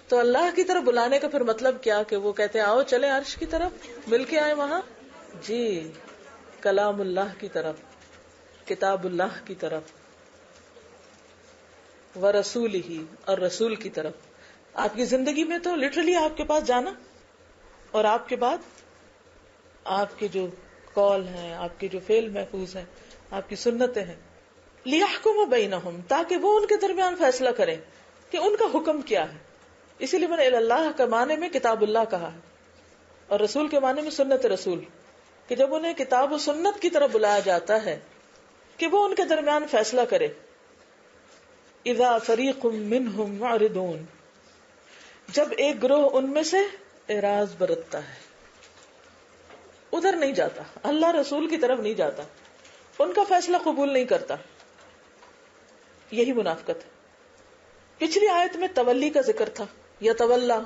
تو اللہ کی طرف بلانے کا پھر مطلب کیا کہ وہ کہتے ہیں آؤ چلے عرش کی طرف مل کے آئے وہاں. جی کلام اللہ کی طرف, کتاب اللہ کی طرف, ورسولہ اور رسول کی طرف. آپ کی زندگی میں تو لٹرلی آپ کے پاس جانا, اور آپ کے بعد آپ کے جو قول ہیں, آپ کے جو فعل محفوظ ہیں, آپ کی سنتیں ہیں. لیحکم بینہم, تاکہ وہ ان کے درمیان فیصلہ کریں کہ ان کا حکم کیا ہے. اسی لیے میں نے اللہ کے معنی میں کتاب اللہ کہا ہے, اور رسول کے معنی میں سنت رسول, کہ جب انہیں کتاب و سنت کی طرف بلایا جاتا ہے کہ وہ ان کے درمیان فیصلہ کرے. اذا فریق منہم معرضون, جب ایک گروہ ان میں سے اعراض برتتا ہے, ادھر نہیں جاتا, اللہ رسول کی طرف نہیں جاتا, ان کا فیصلہ قبول نہیں کرتا, یہی منافقت ہے. پچھلی آیت میں تولی کا ذکر تھا, یا تولا.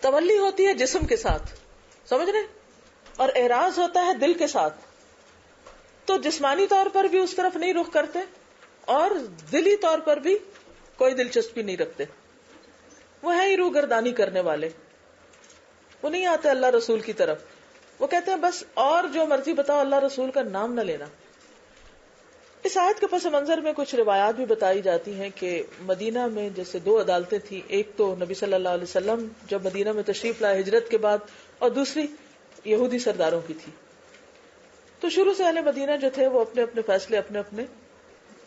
تولی ہوتی ہے جسم کے ساتھ, سمجھ رہے, اور اعراض ہوتا ہے دل کے ساتھ. تو جسمانی طور پر بھی اس طرف نہیں رخ کرتے, اور دلی طور پر بھی کوئی دلچسپی نہیں رکھتے. وہ ہے ہی روگردانی کرنے والے, وہ نہیں آتے اللہ رسول کی طرف. وہ کہتے ہیں بس اور جو مرضی بتاؤ, اللہ رسول کا نام نہ لینا. اس آیت کے پس منظر میں کچھ روایات بھی بتائی جاتی ہیں کہ مدینہ میں جیسے دو عدالتیں تھیں, ایک تو نبی صلی اللہ علیہ وسلم جب مدینہ میں تشریف لائے ہجرت کے بعد, اور دوسری یہودی سرداروں کی تھی. تو شروع سے اہل مدینہ جو تھے وہ اپنے اپنے فیصلے اپنے اپنے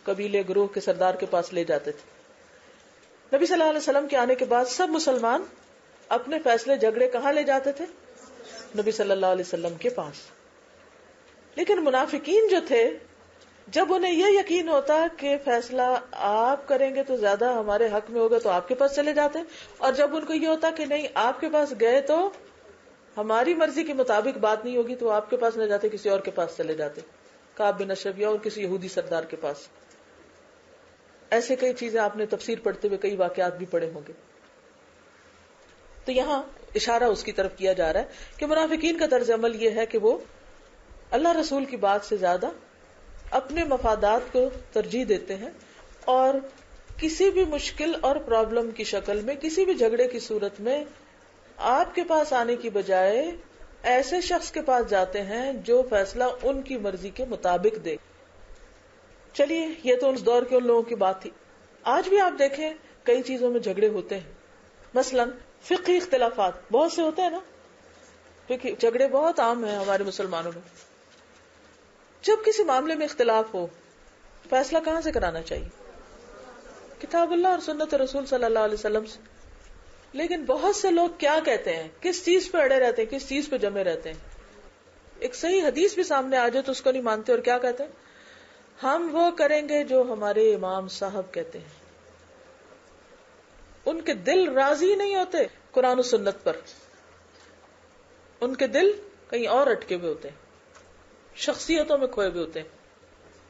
قبیلے گروہ کے سردار کے پاس لے جاتے تھے. نبی صلی اللہ علیہ وسلم کے آنے کے بعد سب مسلمان اپنے فیصلے جھگڑے کہاں لے جاتے تھے؟ نبی صلی اللہ علیہ وسلم کے پاس. لیکن منافقین جو تھے, جب انہیں یہ یقین ہوتا کہ فیصلہ آپ کریں گے تو زیادہ ہمارے حق میں ہوگا تو آپ کے پاس چلے جاتے, اور جب ان کو یہ ہوتا کہ نہیں آپ کے پاس گئے تو ہماری مرضی کے مطابق بات نہیں ہوگی تو آپ کے پاس نہ جاتے, کسی اور کے پاس چلے جاتے, کعب بن اشرف یا اور کسی یہودی سردار کے پاس. ایسے کئی چیزیں آپ نے تفسیر پڑھتے ہوئے کئی واقعات بھی پڑھے ہوں گے. تو یہاں اشارہ اس کی طرف کیا جا رہا ہے کہ منافقین کا طرز عمل یہ ہے کہ وہ اللہ رسول کی بات سے زیادہ اپنے مفادات کو ترجیح دیتے ہیں, اور کسی بھی مشکل اور پرابلم کی شکل میں, کسی بھی جھگڑے کی صورت میں آپ کے پاس آنے کی بجائے ایسے شخص کے پاس جاتے ہیں جو فیصلہ ان کی مرضی کے مطابق دے. چلیے یہ تو اس دور کے ان لوگوں کی بات تھی. آج بھی آپ دیکھیں کئی چیزوں میں جھگڑے ہوتے ہیں, مثلا فقہی اختلافات بہت سے ہوتے ہیں نا, کیونکہ جھگڑے بہت عام ہیں ہمارے مسلمانوں میں. جب کسی معاملے میں اختلاف ہو, فیصلہ کہاں سے کرانا چاہیے؟ کتاب اللہ اور سنت رسول صلی اللہ علیہ وسلم سے. لیکن بہت سے لوگ کیا کہتے ہیں, کس چیز پہ اڑے رہتے ہیں, کس چیز پہ جمے رہتے ہیں. ایک صحیح حدیث بھی سامنے آ جائے تو اس کو نہیں مانتے, اور کیا کہتے ہیں, ہم وہ کریں گے جو ہمارے امام صاحب کہتے ہیں. ان کے دل راضی نہیں ہوتے قرآن و سنت پر, ان کے دل کہیں اور اٹکے ہوئے ہوتے ہیں, شخصیتوں میں کھوئے ہوئے ہوتے ہیں.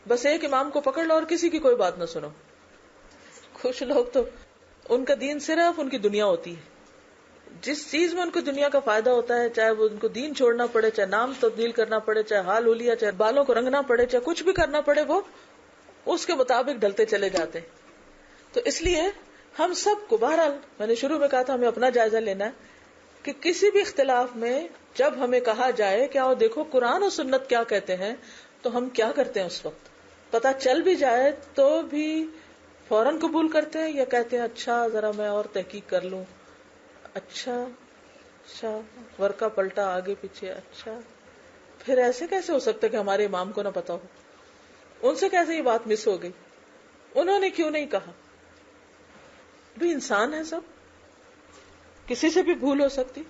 بس ایک امام کو پکڑ لو اور کسی کی کوئی بات نہ سنو. کچھ لوگ تو ان کا دین صرف ان کی دنیا ہوتی ہے, جس چیز میں ان کو دنیا کا فائدہ ہوتا ہے, چاہے وہ ان کو دین چھوڑنا پڑے, چاہے نام تبدیل کرنا پڑے, چاہے حال ہولیا, چاہے بالوں کو رنگنا پڑے, چاہے کچھ بھی کرنا پڑے, وہ اس کے مطابق ڈلتے چلے جاتے ہیں. تو اس لیے ہم سب کو, بہرحال میں نے شروع میں کہا تھا ہمیں اپنا جائزہ لینا ہے کہ کسی بھی اختلاف میں جب ہمیں کہا جائے کہ آؤ دیکھو قرآن و سنت کیا کہتے ہیں, تو ہم کیا کرتے ہیں اس وقت. پتہ چل بھی جائے تو بھی فوراً قبول کرتے ہیں, یا کہتے ہیں اچھا ذرا میں اور تحقیق کر لوں, اچھا ورقہ پلٹا آگے پیچھے, اچھا پھر ایسے کیسے ہو سکتا ہے کہ ہمارے امام کو نہ پتا ہو, ان سے کیسے یہ بات مس ہو گئی, انہوں نے کیوں نہیں کہا. بھی انسان ہے سب, کسی سے بھی بھول ہو سکتی,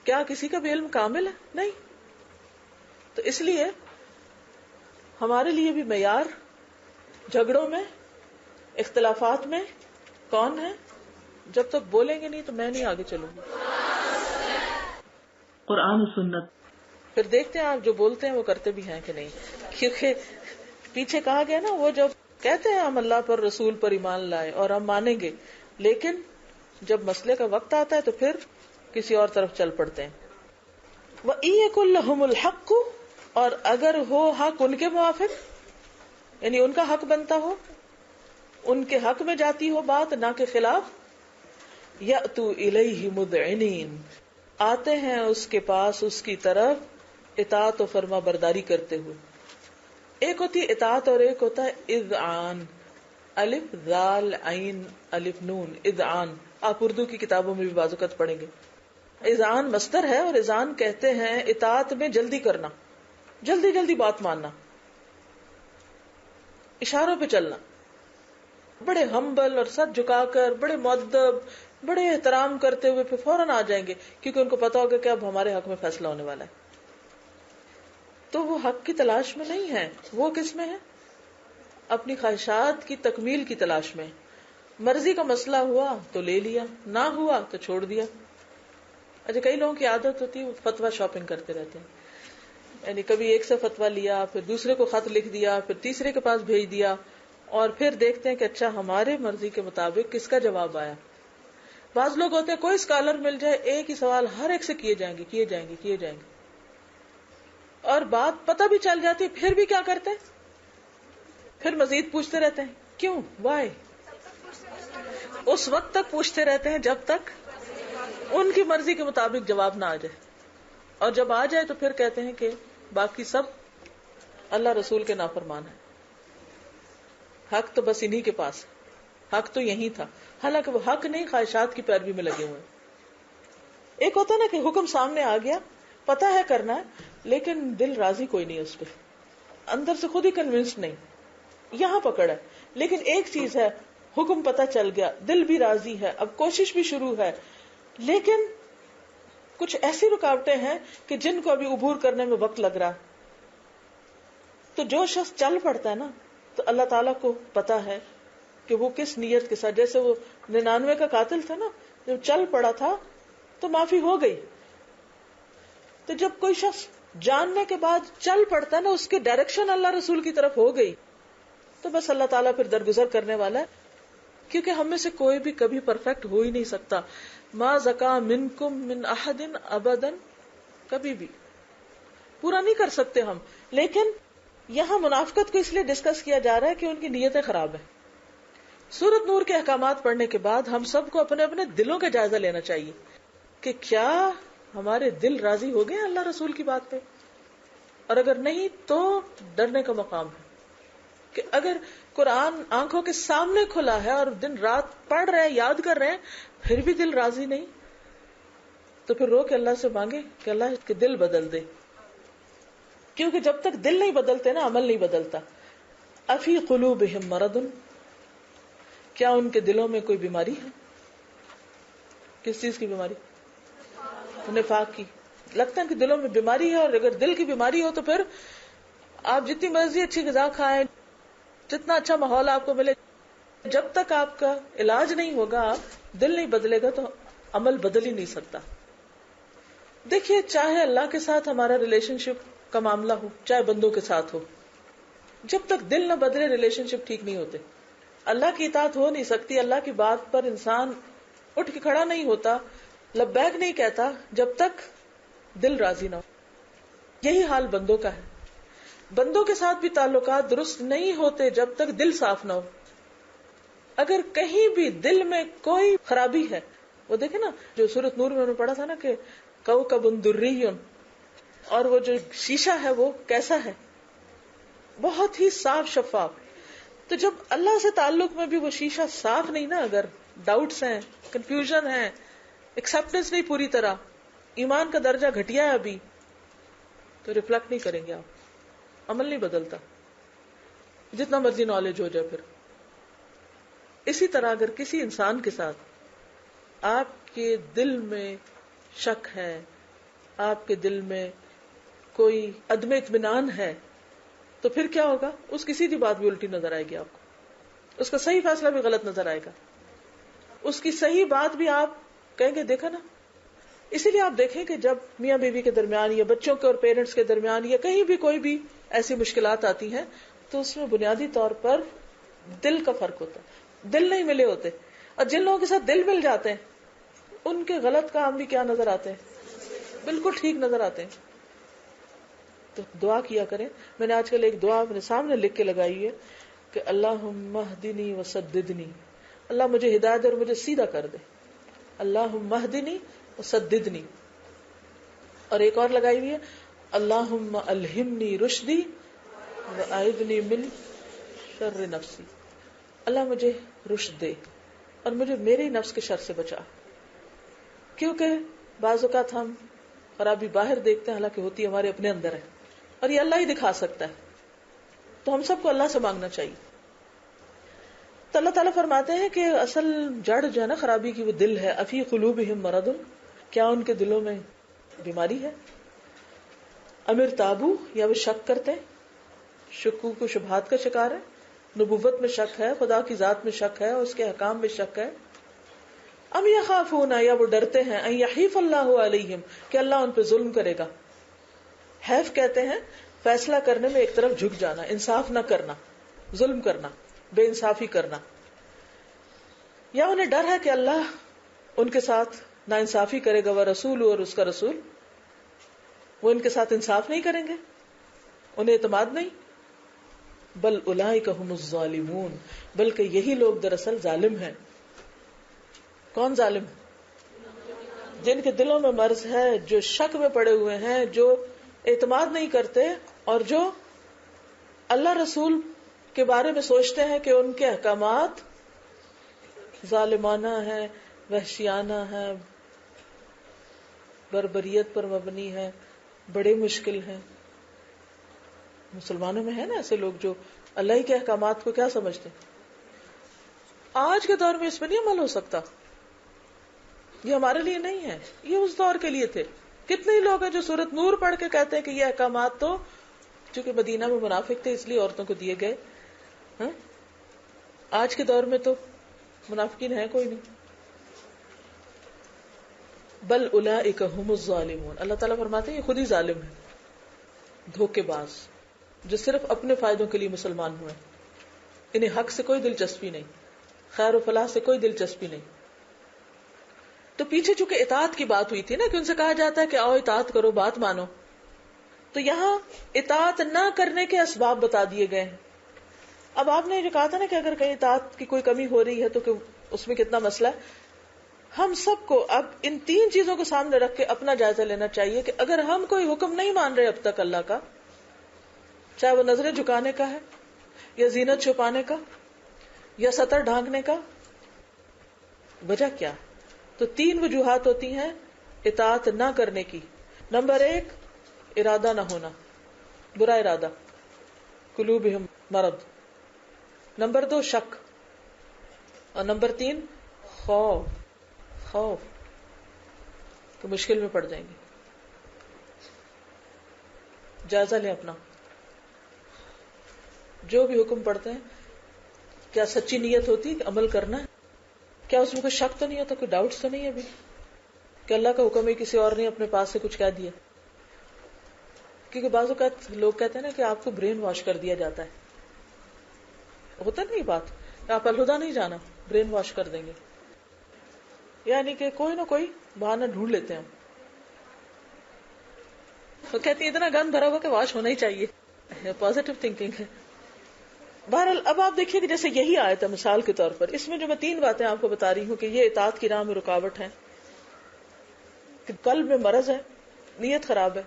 کیا کسی کا بھی علم کامل ہے؟ نہیں. تو اس لیے ہمارے لیے بھی معیار جھگڑوں میں, اختلافات میں کون ہے؟ جب تک بولیں گے نہیں تو میں نہیں آگے چلوں گی. قرآن و سنت, پھر دیکھتے ہیں آپ جو بولتے ہیں وہ کرتے بھی ہیں کہ نہیں. کیونکہ پیچھے کہا گیا نا, وہ جب کہتے ہیں ہم اللہ پر رسول پر ایمان لائے اور ہم مانیں گے, لیکن جب مسئلے کا وقت آتا ہے تو پھر کسی اور طرف چل پڑتے ہیں. وَإِن يَكُن لَّهُمُ الْحَقُّ, اور اگر ہو حق ان کے موافق, یعنی ان کا حق بنتا ہو, ان کے حق میں جاتی ہو بات, نہ کہ خلاف. یأتو الیہ مذعنین، آتے ہیں اس کے پاس، اس کی طرف اطاعت و فرما برداری کرتے ہوئے. ایک ہوتی ہے اطاعت اور ایک ہوتا ہے اذعان. الف ذال عین الف نون، اذعان. آپ اردو کی کتابوں میں بھی بعض اوقات پڑھیں گے. اذعان مصدر ہے، اور اذعان کہتے ہیں اطاعت میں جلدی کرنا، جلدی جلدی بات ماننا، اشاروں پہ چلنا، بڑے ہمبل اور سر جھکا کر، بڑے مؤدب، بڑے احترام کرتے ہوئے پھر فوراً آ جائیں گے، کیونکہ ان کو پتا ہوگا کہ اب ہمارے حق میں فیصلہ ہونے والا ہے. تو وہ حق کی تلاش میں نہیں ہے، وہ کس میں ہے؟ اپنی خواہشات کی تکمیل کی تلاش میں. مرضی کا مسئلہ ہوا تو لے لیا، نہ ہوا تو چھوڑ دیا. اچھا، کئی لوگوں کی عادت ہوتی ہے وہ فتویٰ شاپنگ کرتے رہتے ہیں، یعنی کبھی ایک سے فتویٰ لیا، پھر دوسرے کو خط لکھ دیا، پھر تیسرے کے پاس بھیج دیا، اور پھر دیکھتے ہیں کہ اچھا ہمارے مرضی کے مطابق کس کا جواب آیا. بعض لوگ ہوتے ہیں کوئی اسکالر مل جائے، ایک ہی سوال ہر ایک سے کیے جائیں گے، اور بات پتہ بھی چل جاتی، پھر بھی کیا کرتے ہیں؟ پھر مزید پوچھتے رہتے ہیں. کیوں؟ وائی؟ اس وقت تک پوچھتے رہتے ہیں جب تک ان کی مرضی کے مطابق جواب نہ آ جائے، اور جب آ جائے تو پھر کہتے ہیں کہ باقی سب اللہ رسول کے نافرمان ہیں، حق تو بس انہی کے پاس، حق تو یہی تھا، حالانکہ وہ حق نہیں، خواہشات کی پیروی میں لگے ہوئے. ایک ہوتا ہے نا کہ حکم سامنے آ گیا، پتا ہے کرنا ہے، لیکن دل راضی کوئی نہیں اس پہ، اندر سے خود ہی کنونسڈ نہیں، یہاں پکڑ ہے. لیکن ایک چیز ہے، حکم پتا چل گیا، دل بھی راضی ہے، اب کوشش بھی شروع ہے، لیکن کچھ ایسی رکاوٹیں ہیں کہ جن کو ابھی عبور کرنے میں وقت لگ رہا. تو جو شخص چل پڑتا ہے نا، تو اللہ تعالیٰ کو پتا ہے کہ وہ کس نیت کے ساتھ، جیسے وہ 99 کا قاتل تھا نا، جب چل پڑا تھا تو معافی ہو گئی. تو جب کوئی شخص جاننے کے بعد چل پڑتا ہے نا، اس کی ڈائریکشن اللہ رسول کی طرف ہو گئی، تو بس اللہ تعالیٰ پھر درگزر کرنے والا ہے. کیونکہ ہم میں سے کوئی بھی کبھی پرفیکٹ ہو ہی نہیں سکتا. ما زکا منکم من احد ابدا، کبھی بھی پورا نہیں کر سکتے ہم. لیکن یہاں منافقت کو اس لیے ڈسکس کیا جا رہا ہے کہ ان کی نیتیں خراب ہیں. سورۃ نور کے احکامات پڑھنے کے بعد ہم سب کو اپنے اپنے دلوں کا جائزہ لینا چاہیے کہ کیا ہمارے دل راضی ہو گئے اللہ رسول کی بات پہ، اور اگر نہیں تو ڈرنے کا مقام ہے کہ اگر قرآن آنکھوں کے سامنے کھلا ہے اور دن رات پڑھ رہے ہیں، یاد کر رہے ہیں، پھر بھی دل راضی نہیں، تو پھر رو کے اللہ سے مانگے کہ اللہ کے دل بدل دے. کیونکہ جب تک دل نہیں بدلتے نا، عمل نہیں بدلتا. افی قلوبہم مرض، کیا ان کے دلوں میں کوئی بیماری ہے؟ کس چیز کی بیماری؟ نفاق کی. لگتا ہے کہ دلوں میں بیماری ہے، اور اگر دل کی بیماری ہو تو پھر آپ جتنی مرضی اچھی غذا کھائیں، جتنا اچھا ماحول آپ کو ملے، جب تک آپ کا علاج نہیں ہوگا، دل نہیں بدلے گا، تو عمل بدل ہی نہیں سکتا. دیکھیے، چاہے اللہ کے ساتھ ہمارا ریلیشن شپ کا معاملہ ہو، چاہے بندوں کے ساتھ ہو، جب تک دل نہ بدلے ریلیشن شپ ٹھیک نہیں ہوتے. اللہ کی اطاعت ہو نہیں سکتی، اللہ کی بات پر انسان اٹھ کے کھڑا نہیں ہوتا، لبیک نہیں کہتا، جب تک دل راضی نہ ہو. یہی حال بندوں کا ہے. بندوں کے ساتھ بھی تعلقات درست نہیں ہوتے جب تک دل صاف نہ ہو. اگر کہیں بھی دل میں کوئی خرابی ہے، وہ دیکھیں نا جو سورۃ نور میں پڑھا تھا نا کہ کوكب دري، اور وہ جو شیشہ ہے وہ کیسا ہے؟ بہت ہی صاف شفاف. تو جب اللہ سے تعلق میں بھی وہ شیشہ صاف نہیں نا، اگر ڈاؤٹس ہیں، کنفیوژن ہے، ایکسپٹنس نہیں پوری طرح، ایمان کا درجہ گھٹیا ہے ابھی، تو ریفلیکٹ نہیں کریں گے آپ، عمل نہیں بدلتا، جتنا مرضی نالج ہو جائے. پھر اسی طرح اگر کسی انسان کے ساتھ آپ کے دل میں شک ہے، آپ کے دل میں کوئی عدم اطمینان ہے، تو پھر کیا ہوگا؟ اس کی سیدھی بات بھی الٹی نظر آئے گی آپ کو، اس کا صحیح فیصلہ بھی غلط نظر آئے گا، اس کی صحیح بات بھی آپ کہیں گے دیکھا نا. اسی لیے آپ دیکھیں کہ جب میاں بیوی کے درمیان یا بچوں کے اور پیرنٹس کے درمیان یا کہیں بھی کوئی بھی ایسی مشکلات آتی ہیں، تو اس میں بنیادی طور پر دل کا فرق ہوتا ہے. دل نہیں ملے ہوتے، اور جن لوگوں کے ساتھ دل مل جاتے ہیں ان کے غلط کام بھی کیا نظر آتے ہیں؟ بالکل ٹھیک نظر آتے ہیں. تو دعا کیا کریں. میں نے آج کل ایک دعا اپنے سامنے لکھ کے لگائی ہے کہ اللہم اہدنی وسددنی، اللہ مجھے ہدایت اور مجھے سیدھا کر دے. اللہم اہدنی وسددنی. اور ایک اور لگائی ہوئی ہے اللہم الہمنی رشدی واعذنی من شر نفسی. اللہ مجھے رشد دے اور مجھے میری نفس کے شر سے بچا. کیونکہ بعض اوقات ہم خرابی باہر دیکھتے ہیں حالانکہ ہوتی ہمارے اپنے اندر ہے, اور یہ اللہ ہی دکھا سکتا ہے, تو ہم سب کو اللہ سے مانگنا چاہیے. تو اللہ تعالیٰ فرماتے ہیں کہ اصل جڑ جو ہے نا خرابی کی وہ دل ہے. افی قلوبہم مرض, کیا ان کے دلوں میں بیماری ہے؟ امر تابو, یا وہ شک کرتے ہیں, شکوک و شبہات کا شکار ہے, نبوت میں شک ہے, خدا کی ذات میں شک ہے, اور اس کے احکام میں شک ہے. ام یخافون, یا وہ ڈرتے ہیں, ان یحیف اللہ علیہم, کہ اللہ ان پہ ظلم کرے گا. حیف کہتے ہیں فیصلہ کرنے میں ایک طرف جھک جانا, انصاف نہ کرنا, ظلم کرنا, بے انصافی کرنا. یا انہیں ڈر ہے کہ اللہ ان کے ساتھ نا انصافی کرے گا, وہ رسول اور اس کا رسول, وہ ان کے ساتھ انصاف نہیں کریں گے, انہیں اعتماد نہیں. بل اولئک ھم الظالمون, بلکہ یہی لوگ دراصل ظالم ہیں. کون ظالم ہے؟ جن کے دلوں میں مرض ہے, جو شک میں پڑے ہوئے ہیں, جو اعتماد نہیں کرتے, اور جو اللہ رسول کے بارے میں سوچتے ہیں کہ ان کے احکامات ظالمانہ ہیں, وحشیانہ ہیں, بربریت پر مبنی ہے, بڑے مشکل ہیں. مسلمانوں میں ہے نا ایسے لوگ جو اللہ ہی کے احکامات کو کیا سمجھتے ہیں. آج کے دور میں اس پہ نہیں عمل ہو سکتا, یہ ہمارے لیے نہیں ہے, یہ اس دور کے لیے تھے. کتنے ہی لوگ ہیں جو سورۃ نور پڑھ کے کہتے ہیں کہ یہ احکامات تو چونکہ مدینہ میں منافق تھے اس لیے عورتوں کو دیے گئے. آج کے دور میں تو منافقین ہے کوئی نہیں. بل اولئک ھم الظالمون, اللہ تعالیٰ فرماتے ہیں یہ خود ہی ظالم ہے, دھوکے باز, جو صرف اپنے فائدوں کے لیے مسلمان ہوئے. انہیں حق سے کوئی دلچسپی نہیں, خیر و فلاح سے کوئی دلچسپی نہیں. تو پیچھے چونکہ اطاعت کی بات ہوئی تھی نا کہ ان سے کہا جاتا ہے کہ آؤ اطاعت کرو, بات مانو, تو یہاں اطاعت نہ کرنے کے اسباب بتا دیے گئے ہیں. اب آپ نے جو کہا تھا نا کہ اگر کہیں اطاعت کی کوئی کمی ہو رہی ہے تو کہ اس میں کتنا مسئلہ ہے. ہم سب کو اب ان تین چیزوں کو سامنے رکھ کے اپنا جائزہ لینا چاہیے کہ اگر ہم کوئی حکم نہیں مان رہے اب تک اللہ کا, چاہے وہ نظریں جھکانے کا ہے, یا زینت چھپانے کا, یا سطر ڈھانکنے کا, وجہ کیا؟ تو تین وجوہات ہوتی ہیں اطاعت نہ کرنے کی. نمبر 1, ارادہ نہ ہونا, برا ارادہ, قلوبہم مرض. نمبر 2, شک. اور نمبر 3, خوف کہ مشکل میں پڑ جائیں گے. جائزہ لیں اپنا, جو بھی حکم پڑھتے ہیں کیا سچی نیت ہوتی ہے کہ عمل کرنا ہے؟ کیا اس میں کوئی شک تو نہیں ہوتا, کوئی ڈاؤٹ تو نہیں ہے ابھی کہ اللہ کا حکم ہے کسی اور نے اپنے پاس سے کچھ کہہ دیا؟ کیونکہ بعض اوقات لوگ کہتے ہیں نا کہ آپ کو برین واش کر دیا جاتا ہے. ہوتا نہیں بات, آپ الہدا نہیں جانا, برین واش کر دیں گے, یعنی کہ کوئی نہ کوئی بہانہ ڈھونڈ لیتے ہیں. وہ کہتی ہیں اتنا گند بھرا ہوا کہ واش ہونا ہی چاہیے. پازیٹو تھنکنگ ہے. بہرحال اب آپ دیکھیے کہ جیسے یہی آیت ہے مثال کے طور پر, اس میں جو میں 3 باتیں آپ کو بتا رہی ہوں کہ یہ اطاعت کی راہ میں رکاوٹ ہے, کہ قلب میں مرض ہے, نیت خراب ہے,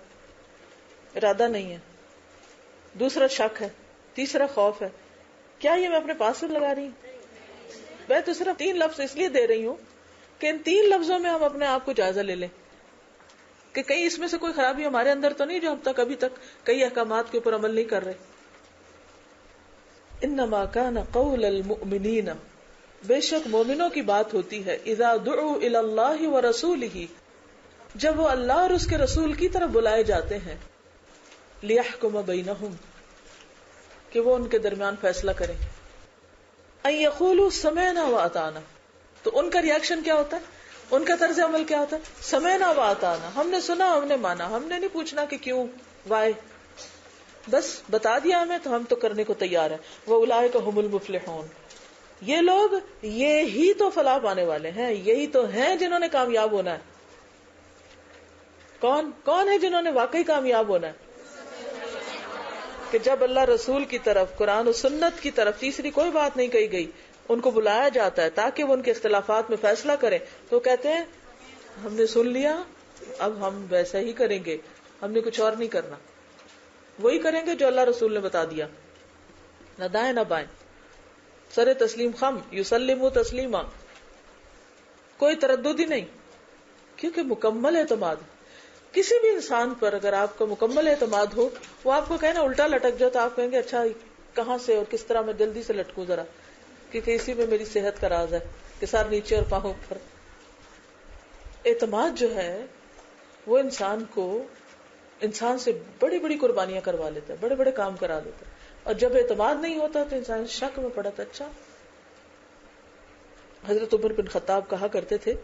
ارادہ نہیں ہے, دوسرا شک ہے, تیسرا خوف ہے. کیا یہ میں اپنے پاس سے لگا رہی ہوں؟ میں تو صرف 3 لفظ اس لیے دے رہی ہوں کہ ان 3 لفظوں میں ہم اپنے آپ کو جائزہ لے لیں کہ کہیں اس میں سے کوئی خرابی ہمارے اندر تو نہیں جو ہم تک ابھی تک کئی احکامات کے اوپر عمل نہیں کر رہے. انما کان قول المؤمنین, بے شک مومنوں کی بات ہوتی ہے, اذا دعوا الی اللہ ورسولہ, جب وہ اللہ اور اس کے رسول کی طرف بلائے جاتے ہیں, لیحکم بینہم, کہ وہ ان کے درمیان فیصلہ کریں, ان یقولوا سمعنا واطعنا, تو ان کا ریاکشن کیا ہوتا ہے, ان کا طرز عمل کیا ہوتا ہے؟ سمعنا واطعنا, ہم نے سنا, ہم نے مانا, ہم نے نہیں پوچھنا کہ کیوں, وائے, بس بتا دیا ہمیں تو ہم تو کرنے کو تیار ہیں. وَأُولَٰئِكَ هُمُ الْمُفْلِحُونَ, یہ لوگ یہی تو فلاح پانے والے ہیں, یہی تو ہیں جنہوں نے کامیاب ہونا ہے. کون ہے جنہوں نے واقعی کامیاب ہونا ہے؟ کہ جب اللہ رسول کی طرف, قرآن و سنت کی طرف تیسری کوئی بات نہیں کہی گئی, ان کو بلایا جاتا ہے تاکہ وہ ان کے اختلافات میں فیصلہ کریں، تو کہتے ہیں ہم نے سن لیا، اب ہم ویسا ہی کریں گے، ہم نے کچھ اور نہیں کرنا، وہی کریں گے جو اللہ رسول نے بتا دیا، نہ دائیں نہ بائیں، سر تسلیم خم، یسلموا تسلیما، کوئی تردد ہی نہیں، کیونکہ مکمل اعتماد. کسی بھی انسان پر اگر آپ کا مکمل اعتماد ہو، وہ آپ کو کہنا الٹا لٹک جائے تو آپ کہیں گے اچھا کہاں سے اور کس طرح میں جلدی سے لٹکوں ذرا، کیونکہ اسی میں میری صحت کا راز ہے کہ سر نیچے اور پاؤں پر. اعتماد جو ہے وہ انسان کو انسان سے بڑی بڑی قربانیاں کروا لیتا ہے، بڑے بڑے کام کرا دیتا ہے، اور جب اعتماد نہیں ہوتا تو انسان شک میں پڑتا. اچھا، حضرت عمر بن خطاب کہا کرتے تھے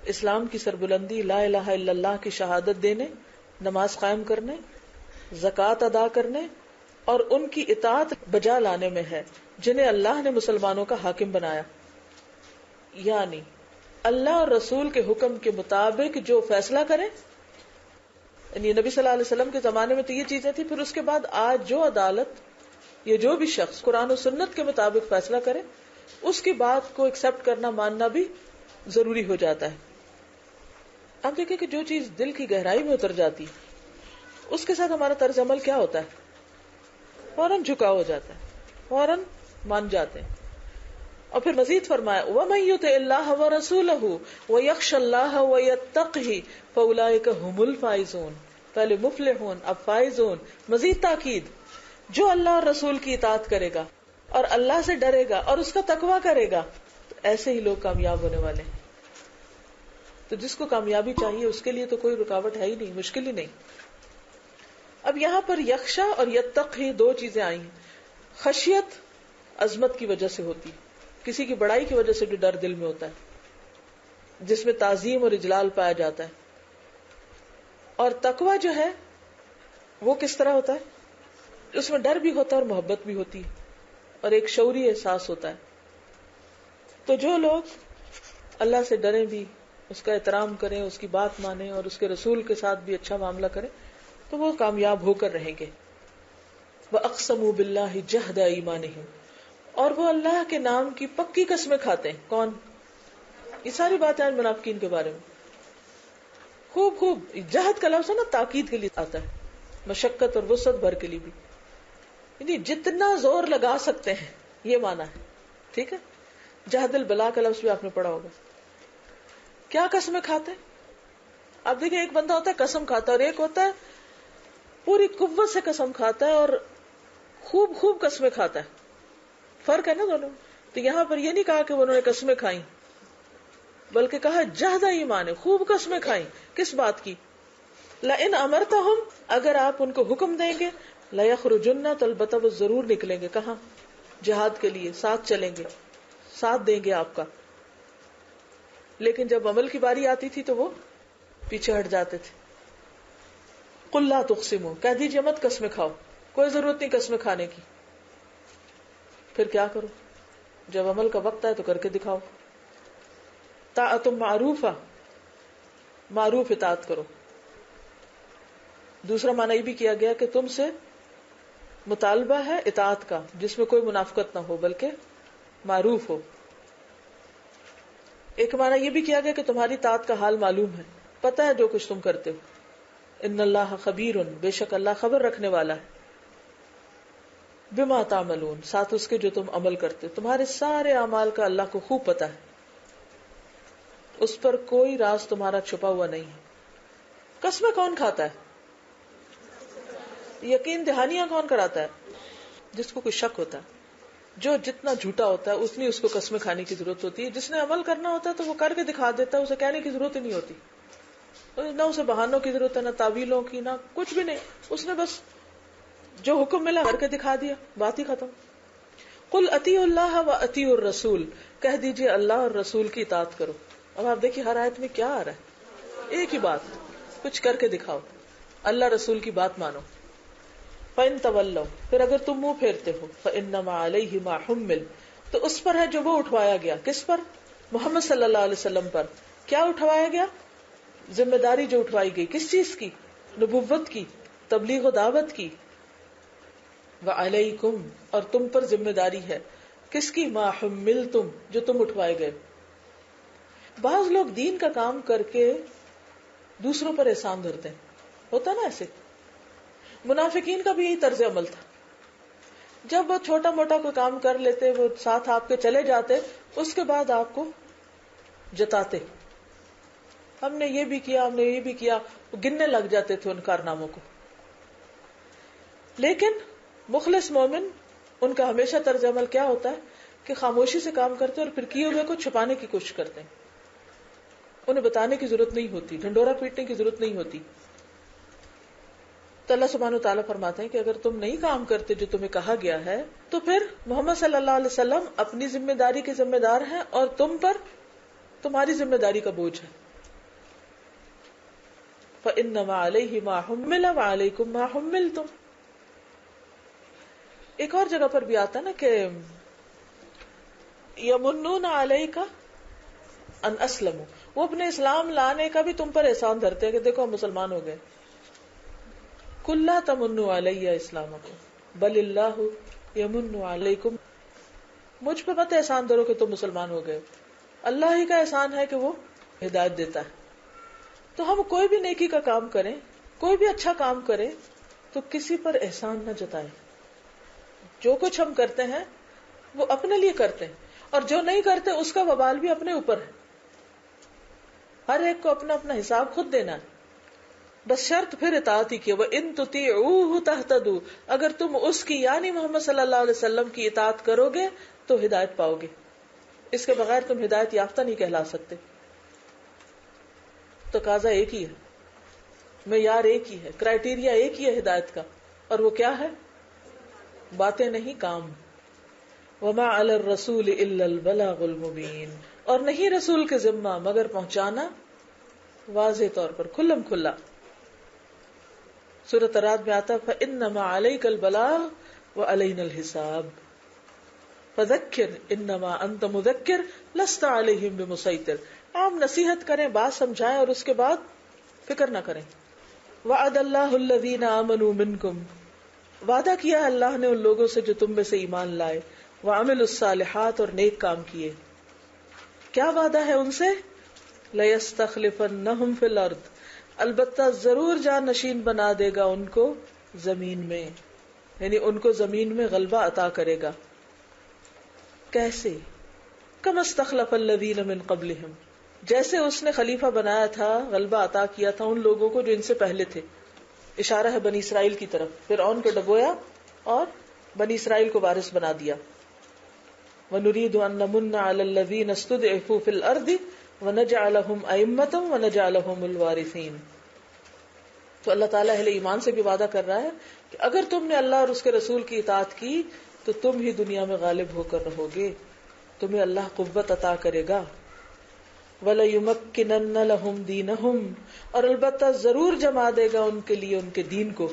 اسلام کی سربلندی لا الہ الا اللہ کی شہادت دینے، نماز قائم کرنے، زکوٰۃ ادا کرنے اور ان کی اطاعت بجا لانے میں ہے جنہیں اللہ نے مسلمانوں کا حاکم بنایا. یعنی اللہ اور رسول کے حکم کے مطابق جو فیصلہ کرے، یعنی نبی صلی اللہ علیہ وسلم کے زمانے میں تو یہ چیزیں تھی، پھر اس کے بعد آج جو عدالت یا جو بھی شخص قرآن و سنت کے مطابق فیصلہ کرے، اس کی بات کو ایکسپٹ کرنا ماننا بھی ضروری ہو جاتا ہے. آپ دیکھیں کہ جو چیز دل کی گہرائی میں اتر جاتی اس کے ساتھ ہمارا طرز عمل کیا ہوتا ہے؟ فوراً جھکاؤ ہو جاتا ہے، فوراً مان جاتے ہیں. اور پھر مزید فرمایا وَمَن يُطِعِ اللَّهَ وَرَسُولَهُ وَيَخْشَ اللَّهَ وَيَتَّقْهِ فَأُولَٰئِكَ هُمُ الْفَائِزُونَ. پہلے مفلحون، اب فائزون. مزید تاکید، جو اللہ اور رسول کی اطاعت کرے گا اور اللہ سے ڈرے گا اور اس کا تقویٰ کرے گا تو ایسے ہی لوگ کامیاب ہونے والے ہیں. تو جس کو کامیابی چاہیے اس کے لیے تو کوئی رکاوٹ ہے ہی نہیں، مشکل ہی نہیں. اب یہاں پر یخشا اور یتقی دو چیزیں آئی ہیں. خشیت عظمت کی وجہ سے ہوتی ہے، کسی کی بڑائی کی وجہ سے جو ڈر دل میں ہوتا ہے، جس میں تعظیم اور اجلال پایا جاتا ہے. اور تقویٰ جو ہے وہ کس طرح ہوتا ہے؟ اس میں ڈر بھی ہوتا ہے اور محبت بھی ہوتی ہے اور ایک شعوری احساس ہوتا ہے. تو جو لوگ اللہ سے ڈریں بھی، اس کا احترام کریں، اس کی بات مانیں اور اس کے رسول کے ساتھ بھی اچھا معاملہ کریں تو وہ کامیاب ہو کر رہیں گے. وَأَقْسَمُوا بِاللَّهِ جَهْدَ أَيْمَانِهِمْ، اور وہ اللہ کے نام کی پکی قسمیں کھاتے ہیں. کون؟ یہ ساری باتیں آج منافقین کے بارے میں. خوب جہد کا لفظ ہے نا، تاکید کے لیے آتا ہے، مشقت اور وسعت بھر کے لیے بھی، یعنی جتنا زور لگا سکتے ہیں یہ مانا ہے. ٹھیک ہے، جہد البلا کا لفظ بھی آپ نے پڑھا ہوگا. کیا قسمیں کھاتے ہیں؟ آپ دیکھیں ایک بندہ ہوتا ہے قسم کھاتا ہے اور ایک ہوتا ہے پوری قوت سے قسم کھاتا ہے اور خوب قسمیں کھاتا ہے. فرق ہے نا دونوں. تو یہاں پر یہ نہیں کہا کہ انہوں نے قسمیں کھائیں، بلکہ کہا جہد ایمان ہے، خوب قسمیں کھائیں. کس بات کی؟ لئن امرتہم، اگر آپ ان کو حکم دیں گے، لیخرجن، تو البتہ وہ ضرور نکلیں گے. کہاں؟ جہاد کے لیے، ساتھ چلیں گے، ساتھ دیں گے آپ کا. لیکن جب عمل کی باری آتی تھی تو وہ پیچھے ہٹ جاتے تھے. قل لا تقسموا، کہہ دیجیے مت قسمیں کھاؤ، کوئی ضرورت نہیں قسمیں کھانے کی. پھر کیا کرو؟ جب عمل کا وقت ہے تو کر کے دکھاؤ. طاعت معروفہ، معروف اطاعت کرو. دوسرا معنی یہ بھی کیا گیا کہ تم سے مطالبہ ہے اطاعت کا جس میں کوئی منافقت نہ ہو بلکہ معروف ہو. ایک معنی یہ بھی کیا گیا کہ تمہاری طاعت کا حال معلوم ہے، پتہ ہے جو کچھ تم کرتے ہو. ان اللہ خبیر، بے شک اللہ خبر رکھنے والا ہے. بما تعملون، ساتھ اس کے جو تم عمل کرتے ہو، تمہارے سارے اعمال کا اللہ کو خوب پتہ ہے، اس پر کوئی راز تمہارا چھپا ہوا نہیں ہے. قسمیں کون کھاتا ہے؟ یقین دہانیاں کون کراتا ہے؟ جس کو کوئی شک ہوتا ہے. جو جتنا جھوٹا ہوتا ہے اتنی اس کو قسمیں کھانے کی ضرورت ہوتی ہے. جس نے عمل کرنا ہوتا ہے تو وہ کر کے دکھا دیتا ہے، اسے کہنے کی ضرورت ہی نہیں ہوتی. نہ اسے بہانوں کی ضرورت ہے، نہ تعویلوں کی، نہ کچھ بھی نہیں. اس نے بس جو حکم ملا کر کے دکھا دیا، بات ہی ختم. قل اطیعوا اللہ واطیعوا الرسول، کہہ دیجئے اللہ اور رسول کی اطاعت کرو. اب آپ دیکھیے ہر آیت میں کیا آ رہا ہے؟ ایک ہی بات، کچھ کر کے دکھاؤ، اللہ رسول کی بات مانو. فَإِن تَوَلَّوْا، پھر اگر تم منہ پھیرتے ہو، فَإِنَّمَا عَلَيْهِ مَا حُمِّلَ، تو اس پر ہے جو وہ اٹھوایا گیا. کس پر؟ محمد صلی اللہ علیہ وسلم پر. کیا اٹھوایا گیا؟ ذمہ داری جو اٹھوائی گئی. کس چیز کی؟ نبوت کی، تبلیغ و دعوت کی. وَعَلَيْكُمْ، اور تم پر ذمہ داری ہے کس کی؟ ما حملتم، جو تم اٹھوائے گئے. بعض لوگ دین کا کام کر کے دوسروں پر احسان دھرتے ہیں، ہوتا نا ایسے. منافقین کا بھی یہی طرز عمل تھا. جب وہ چھوٹا موٹا کوئی کام کر لیتے، وہ ساتھ آپ کے چلے جاتے، اس کے بعد آپ کو جتاتے، ہم نے یہ بھی کیا، ہم نے یہ بھی کیا، وہ گننے لگ جاتے تھے ان کارناموں کو. لیکن مخلص مومن، ان کا ہمیشہ طرز عمل کیا ہوتا ہے کہ خاموشی سے کام کرتے اور پھر کیے ہوئے کو چھپانے کی کوشش کرتے ہیں. انہیں بتانے کی ضرورت نہیں ہوتی، ڈھنڈورا پیٹنے کی ضرورت نہیں ہوتی. تو اللہ سبحانہ وتعالیٰ فرماتے ہیں کہ اگر تم نہیں کام کرتے جو تمہیں کہا گیا ہے تو پھر محمد صلی اللہ علیہ وسلم اپنی ذمہ داری کے ذمہ دار ہیں اور تم پر تمہاری ذمہ داری کا بوجھ ہے. فَإِنَّمَا عَلَيْهِ مَا حُمِّلَ وَعَلَيْكُمْ مَا حُمِّلْتُمْ. ایک اور جگہ پر بھی آتا نا کہ یمنون علیک ان اسلموا، وہ اپنے اسلام لانے کا بھی تم پر احسان دھرتے ہیں کہ دیکھو ہم مسلمان ہو گئے. قُل لَا تَمُنُّوا عَلَيَّ إِسْلَامَكُمْ بَلِ اللَّهُ يَمُنُّ عَلَيْكُمْ. مجھ پہ مت احسان دھرو کہ تم مسلمان ہو گئے، اللہ ہی کا احسان ہے کہ وہ ہدایت دیتا ہے. تو ہم کوئی بھی نیکی کا کام کریں، کوئی بھی اچھا کام کریں تو کسی پر احسان نہ جتائیں. جو کچھ ہم کرتے ہیں وہ اپنے لیے کرتے ہیں، اور جو نہیں کرتے اس کا وبال بھی اپنے اوپر ہے. ہر ایک کو اپنا اپنا حساب خود دینا ہے. بس شرط پھر اطاعت ہی کی. وَإِن تُطِيعُوهُ تَهْتَدُوا، اگر تم اس کی یعنی محمد صلی اللہ علیہ وسلم کی اطاعت کرو گے تو ہدایت پاؤ گے. اس کے بغیر تم ہدایت یافتہ نہیں کہلا سکتے. تقاضا ایک ہی ہے، معیار ایک ہی ہے، کرائیٹیریا ایک ہی ہے ہدایت کا، اور وہ کیا ہے؟ باتیں نہیں، کام. وَمَا عَلَى الرَّسُولِ إِلَّا الْبَلَاغُ الْمُبِينُ، اور نہیں رسول کے ذمہ مگر پہنچانا واضح طور پر، کھلم کھلا. سورۃ الرعد میں آتا فَإِنَّمَا عَلَيْكَ الْبَلَاغُ وَعَلَيْنَا الْحِسَابُ فَذَكِّرْ إِنَّمَا أَنْتَ مُذَكِّرٌ لَسْتَ عَلَيْهِمْ بِمُسَيْطِرٍ. آپ نصیحت کریں، بات سمجھائیں، اور اس کے بعد فکر نہ کریں. وَعَدَ اللَّهُ الَّذِينَ آمَنُوا مِنْكُمْ، وعدہ کیا اللہ نے ان لوگوں سے جو تم میں سے ایمان لائے. وَعَمِلُوا الصَّالِحَاتِ، اور نیک کام کیے. کیا وعدہ ہے ان سے؟ لَيَسْتَخْلِفَنَّهُمْ فِي الْأَرْضِ، البتہ ضرور جانشین بنا دے گا ان کو زمین میں، یعنی ان کو زمین میں غلبہ عطا کرے گا. کیسے؟ کما استخلف الذین من قبلہم، جیسے اس نے خلیفہ بنایا تھا، غلبہ عطا کیا تھا ان لوگوں کو جو ان سے پہلے تھے. اشارہ ہے بنی اسرائیل کی طرف. فرعون کو ڈبویا اور بنی اسرائیل کو وارث بنا دیا. وَنُرِيدُ أَن نَّمُنَّ عَلَى الَّذِينَ اسْتُضْعِفُوا فِي الْأَرْضِ وَنَجْعَلَهُمْ أَئِمَّةً وَنَجْعَلَهُمُ الْوَارِثِينَ. تو اللہ تعالیٰ اہل ایمان سے بھی وعدہ کر رہا ہے کہ اگر تم نے اللہ اور اس کے رسول کی اطاعت کی تو تم ہی دنیا میں غالب ہو کر رہو گے، تمہیں اللہ قوت عطا کرے گا. وَلَيُمَكِّنَنَّ لَهُمْ دِينَهُمْ، اور البتہ ضرور جما دے گا ان کے لیے ان کے دین کو.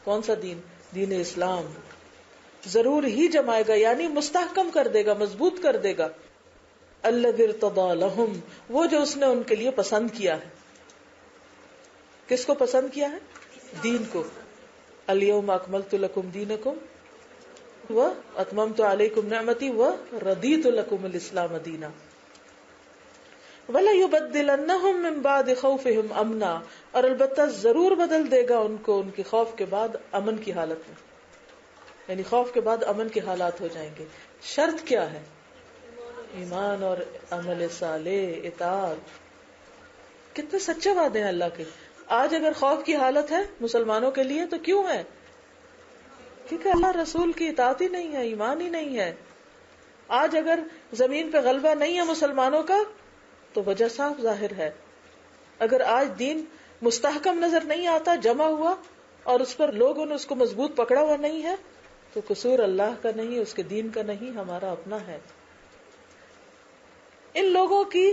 کون سا دین؟ دین اسلام. ضرور ہی جمائے گا، یعنی مستحکم کر دے گا، مضبوط کر دے گا. الَّذِي ارْتَضَىٰ لَهُمْ، وہ جو اس نے ان کے لیے پسند کیا ہے. کس کو پسند کیا ہے؟ دین کو. الْيَوْمَ أَكْمَلْتُ لَكُمْ دِينَكُمْ وَأَتْمَمْتُ عَلَيْكُمْ نِعْمَتِي وَرَضِيتُ لَكُمُ الْإِسْلَامَ دِينًا. وَلَيُبَدِّلَنَّهُم مِّن بَعْدِ خَوْفِهِمْ أَمْنًا، اور البتہ ضرور بدل دے گا ان کو ان کے خوف کے بعد امن کی حالت میں، یعنی خوف کے بعد امن کے حالات ہو جائیں گے. شرط کیا ہے؟ ایمان اور عمل صالح، اطاعت. کتنے سچے وعدے ہیں اللہ کے. آج اگر خوف کی حالت ہے مسلمانوں کے لیے تو کیوں ہے؟ کیونکہ اللہ رسول کی اطاعت ہی نہیں ہے، ایمان ہی نہیں ہے. آج اگر زمین پہ غلبہ نہیں ہے مسلمانوں کا تو وجہ صاف ظاہر ہے. اگر آج دین مستحکم نظر نہیں آتا، جمع ہوا، اور اس پر لوگوں نے اس کو مضبوط پکڑا ہوا نہیں ہے، تو قصور اللہ کا نہیں، اس کے دین کا نہیں، ہمارا اپنا ہے. ان لوگوں کی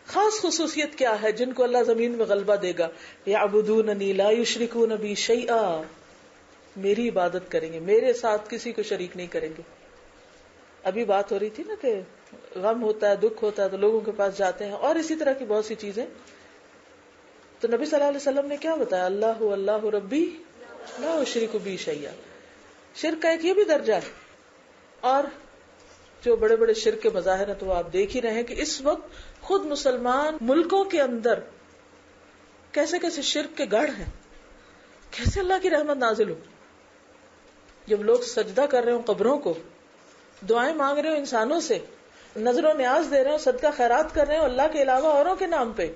خاص خصوصیت کیا ہے جن کو اللہ زمین میں غلبہ دے گا؟ یعبدوننی لا یشرکون بی شیئا، میری عبادت کریں گے، میرے ساتھ کسی کو شریک نہیں کریں گے. ابھی بات ہو رہی تھی نا کہ غم ہوتا ہے، دکھ ہوتا ہے تو لوگوں کے پاس جاتے ہیں، اور اسی طرح کی بہت سی چیزیں. تو نبی صلی اللہ علیہ وسلم نے کیا بتایا؟ اللہ اللہ ربی لا اشرک بی شیئا. شرک کا ایک یہ بھی درجہ ہے. اور جو بڑے بڑے شرک کے مظاہر ہیں تو وہ آپ دیکھ ہی رہے ہیں کہ اس وقت خود مسلمان ملکوں کے اندر کیسے کیسے شرک کے گڑھ ہیں، کیسے اللہ کی رحمت نازل ہو. جب لوگ سجدہ کر رہے ہوں قبروں کو، دعائیں مانگ رہے ہوں انسانوں سے، نظر و نیاز دے رہے ہوں، صدقہ خیرات کر رہے ہوں اللہ کے علاوہ اوروں کے نام پہ،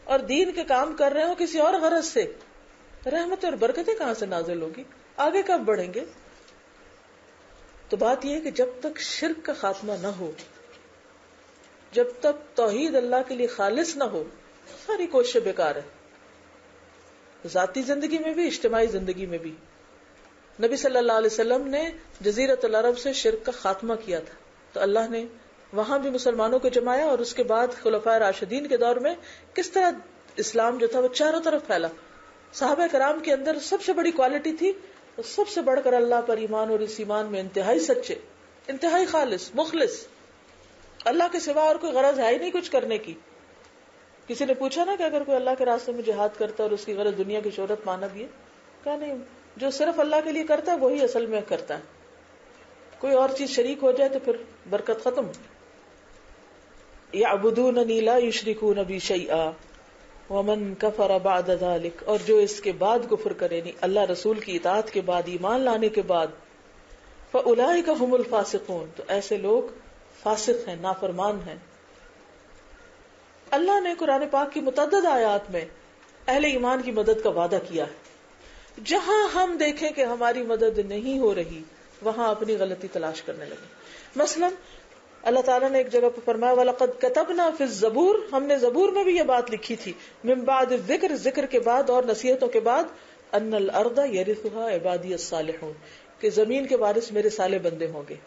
اور دین کے کام کر رہے ہوں کسی اور غرض سے، رحمت اور برکتیں کہاں سے نازل ہوگی؟ آگے کب بڑھیں گے؟ تو بات یہ ہے کہ جب تک شرک کا خاتمہ نہ ہو، جب تک توحید اللہ کے لیے خالص نہ ہو، ساری کوششیں بیکار ہے، ذاتی زندگی میں بھی، اجتماعی زندگی میں بھی. نبی صلی اللہ علیہ وسلم نے جزیرۃ العرب سے شرک کا خاتمہ کیا تھا، تو اللہ نے وہاں بھی مسلمانوں کو جمایا، اور اس کے بعد خلفائے راشدین کے دور میں کس طرح اسلام جو تھا وہ چاروں طرف پھیلا. صحابہ کرام کے اندر سب سے بڑی کوالٹی تھی، سب سے بڑھ کر اللہ پر ایمان، اور اس ایمان میں انتہائی سچے، انتہائی خالص، مخلص، اللہ کے سوا اور کوئی غرض ہے ہی نہیں کچھ کرنے کی. کسی نے پوچھا نا کہ اگر کوئی اللہ کے راستے میں جہاد کرتا ہے اور اس کی غرض دنیا کی شہرت پانا بھی ہے، کہا نہیں، جو صرف اللہ کے لیے کرتا ہے وہی اصل میں کرتا ہے، کوئی اور چیز شریک ہو جائے تو پھر برکت ختم. یعبدوننی لا یشرکون بی شیئا ومن کفر بعد ذلک، اور جو اس کے بعد کفر کرے، نہیں اللہ رسول کی اطاعت کے بعد، ایمان لانے کے بعد، فاولئک هم الفاسقون، تو ایسے لوگ فاسق ہیں، نافرمان ہیں. اللہ نے قرآن پاک کی متعدد آیات میں اہل ایمان کی مدد کا وعدہ کیا ہے. جہاں ہم دیکھیں کہ ہماری مدد نہیں ہو رہی، وہاں اپنی غلطی تلاش کرنے لگے. مثلا اللہ تعالیٰ نے ایک جگہ پہ فرمایا وَلَقَدْ كَتَبْنَا فِي الزَّبُورِ، ہم نے زبور میں بھی یہ بات لکھی تھی، من بعد الذکر، ذکر کے بعد اور نصیحتوں کے بعد، ان الارض يرثها عبادی الصالحون، کہ زمین کے وارث میرے صالح بندے ہوں گے.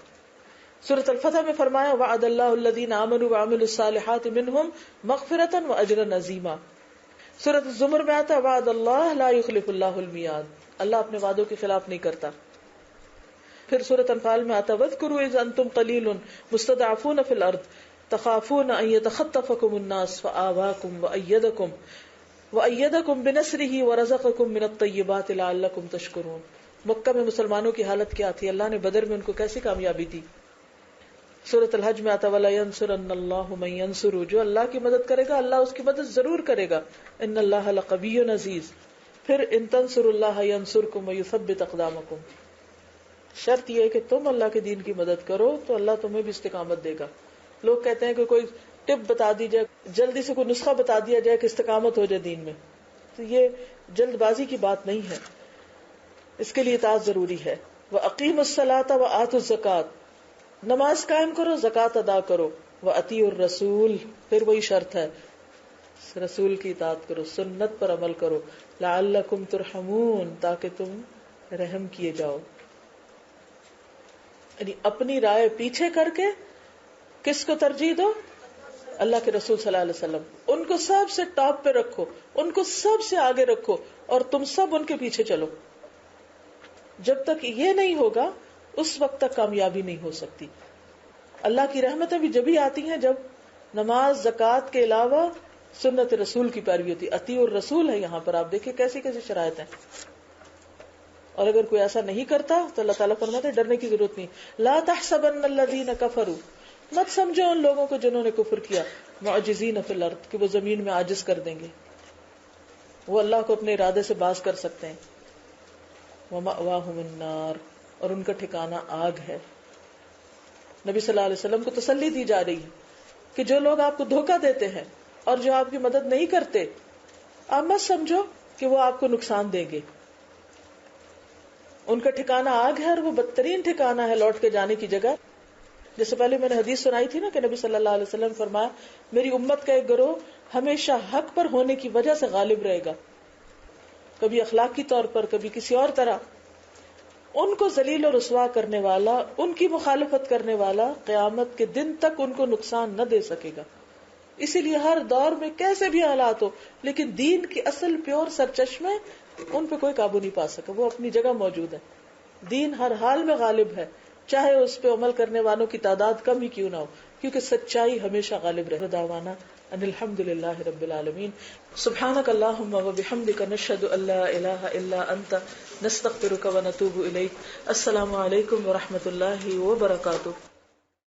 سورۃ الفتح میں فرمایا وعد اللہ الذین آمنوا وعملوا الصالحات منہم مغفرۃ واجرا عظیما. سورۃ الزمر میں آتا وعد اللہ لا یخلف اللہ المیعاد، اللہ اپنے وعدوں کے خلاف نہیں کرتا. پھر سورۃ انفال میں آتا واذکروا اذ انتم قلیل مستضعفون فی الارض تخافون ان یتخطفکم الناس فآواکم وأیدکم بنصرہ ورزقکم من الطیبات لعلکم تشکرون. مکہ میں مسلمانوں کی حالت کیا تھی، اللہ نے بدر میں ان کو کیسی کامیابی دی. سورۃ الحج میں آتا وَلَيَنْصُرَنَّ اللَّهُ مَن يَنْصُرُهُ، جو اللہ کی مدد کرے گا اللہ اس کی مدد ضرور کرے گا. ان اللہ لقوی عزیز. پھر ان تنصروا اللہ ينصرکم ویثبت اقدامکم. شرط یہ ہے کہ تم اللہ کے دین کی مدد کرو تو اللہ تمہیں بھی استقامت دے گا. لوگ کہتے ہیں کہ کوئی ٹپ بتا دی جائے، جلدی سے کوئی نسخہ بتا دیا جائے کہ استقامت ہو جائے دین میں، تو یہ جلد بازی کی بات نہیں ہے، اس کے لیے اطاعت ضروری ہے. وَأَقِيمُوا الصَّلَاةَ وَآتُوا الزَّكَاةَ، نماز قائم کرو، زکوٰۃ ادا کرو. وَأَطِيعُوا الرَّسُولَ، پھر وہی شرط ہے، رسول کی اطاعت کرو، سنت پر عمل کرو. لَعَلَّكُمْ تُرْحَمُونَ، تاکہ تم رحم کیے جاؤ. یعنی اپنی رائے پیچھے کر کے کس کو ترجیح دو؟ اللہ کے رسول صلی اللہ علیہ وسلم. ان کو سب سے ٹاپ پہ رکھو، ان کو سب سے آگے رکھو، اور تم سب ان کے پیچھے چلو. جب تک یہ نہیں ہوگا اس وقت تک کامیابی نہیں ہو سکتی. اللہ کی رحمتیں بھی جبھی آتی ہیں جب نماز، زکوٰۃ کے علاوہ سنت رسول کی پیروی ہوتی. اطیعوا الرسول ہے یہاں پر، آپ دیکھیں کیسی کیسی شرائط ہیں. اور اگر کوئی ایسا نہیں کرتا تو اللہ تعالیٰ فرماتے ہیں ڈرنے کی ضرورت نہیں. لا تحسبن الذین کفروا، مت سمجھو ان لوگوں کو جنہوں نے کفر کیا، معجزین فی الارض، کہ وہ زمین میں عاجز کر دیں گے. وہ اللہ کو اپنے ارادے سے باز کر سکتے ہیں. ومأواہم النار، اور ان کا ٹھکانہ آگ ہے. نبی صلی اللہ علیہ وسلم کو تسلی دی جا رہی ہے کہ جو لوگ آپ کو دھوکہ دیتے ہیں اور جو آپ کی مدد نہیں کرتے، آپ مت سمجھو کہ وہ آپ کو نقصان دیں گے. ان کا ٹھکانہ آگ ہے، اور وہ بدترین ٹھکانہ ہے لوٹ کے جانے کی جگہ. جیسے پہلے میں نے حدیث سنائی تھی نا کہ نبی صلی اللہ علیہ وسلم فرمایا میری امت کا ایک گروہ ہمیشہ حق پر ہونے کی وجہ سے غالب رہے گا، کبھی اخلاقی طور پر، کبھی کسی اور طرح. ان کو ذلیل و رسوا کرنے والا، ان کی مخالفت کرنے والا قیامت کے دن تک ان کو نقصان نہ دے سکے گا. اسی لیے ہر دور میں کیسے بھی حالات ہو، لیکن دین کے اصل پیور سرچشمے ان پہ کوئی قابو نہیں پا سکا، وہ اپنی جگہ موجود ہے. دین ہر حال میں غالب ہے، چاہے اس پہ عمل کرنے والوں کی تعداد کم ہی کیوں نہ ہو، کیونکہ سچائی ہمیشہ غالب رہے. دعوانا ان الحمدللہ رب العالمین. سبحانک اللہم وبحمدک، نشہد ان لا الہ الا انت، نستغفرک ونتوب الیک. السلام علیکم ورحمۃ اللہ وبرکاتہ.